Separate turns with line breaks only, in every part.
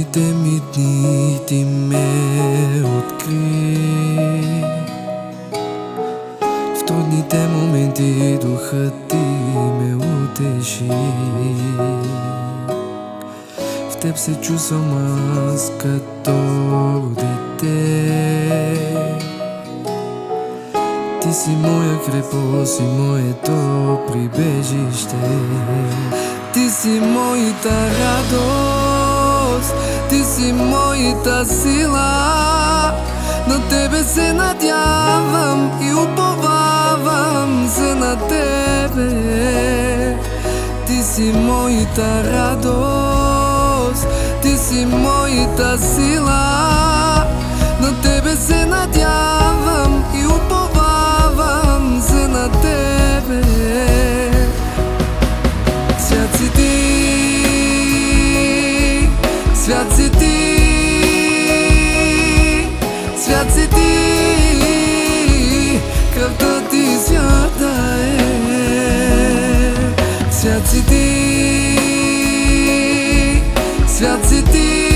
трудните ми дни ти ме откри. В трудните моменти духът ти ме утеши. В теб се чувствам аз като дете. Ти си моя крепост и моето прибежище. Ти си моята радост, ти си моята сила. На тебе се надявам и уповавам се на тебе. Ти си моята радост, ти си моята сила. На тебе се надявам и уповавам се на тебе. Свят си ти, свят си ти, свят си ти, кръвта ти свята е. Свят си ти, свят си ти,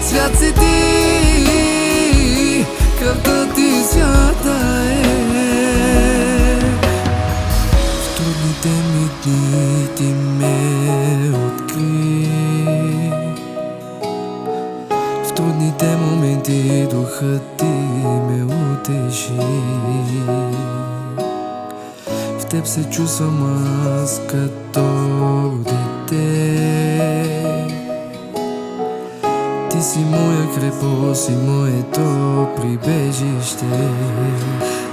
свят си ти, кръвта ти свята е. В трудните ми дни ти ме откри. В трудните моменти духът ти ме утеши. В теб се чувствам аз като дете. Ти си моя крепост и моето прибежище.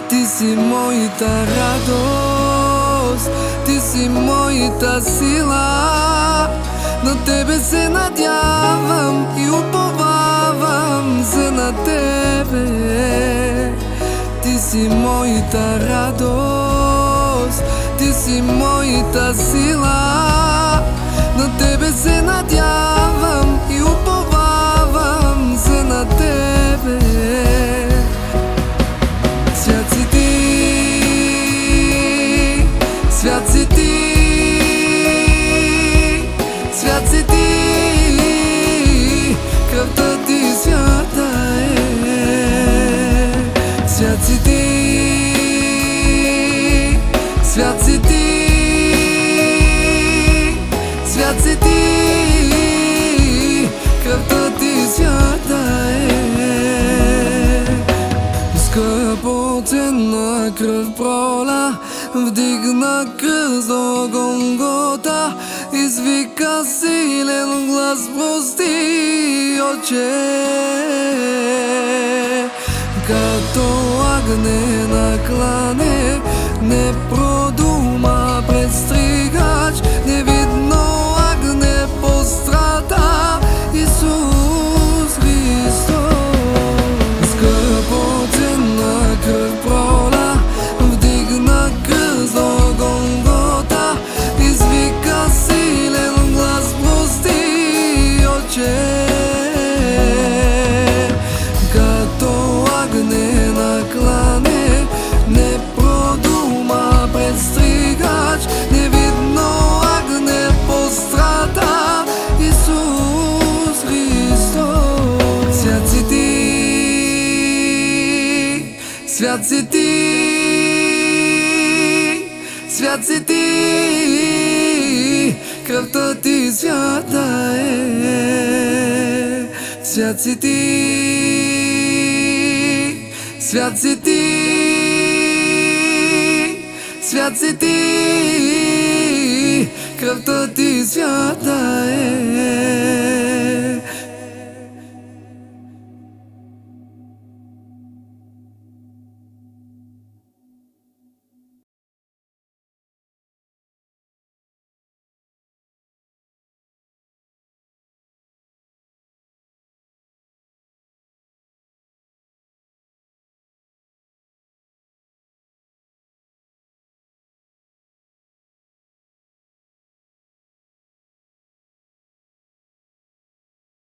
Ти си моята радост, ти си моята сила. На тебе се надявам и уповавам се на тебе. Ти си моята радост, ти си моята сила. На тебе се надявам и уповавам се на тебе. Свят си ти, свят си ти, свят си ти, кръвта ти свята е. Свят си ти, свят си ти, свят си ти, кръвта ти свята е. Скъпоценна кръв проля, вдигна кръст до Голгота. Извика силен глас: прости, Отче. Като огнена клане, не продума предстригач, невидно агне пострада Исус Христос. Скъпоценна кръв проля, вдигна кръст до Голгота. Извика силен глас: прости, Отче. Като агнена клане, не продума предстригач, невидно агне пострада Исус Христос. Свят си ти, свят си ти, свят си ти, кръвта ти свята е. Свят си ти, свят си ти, свят си ти, кръвта ти свята е.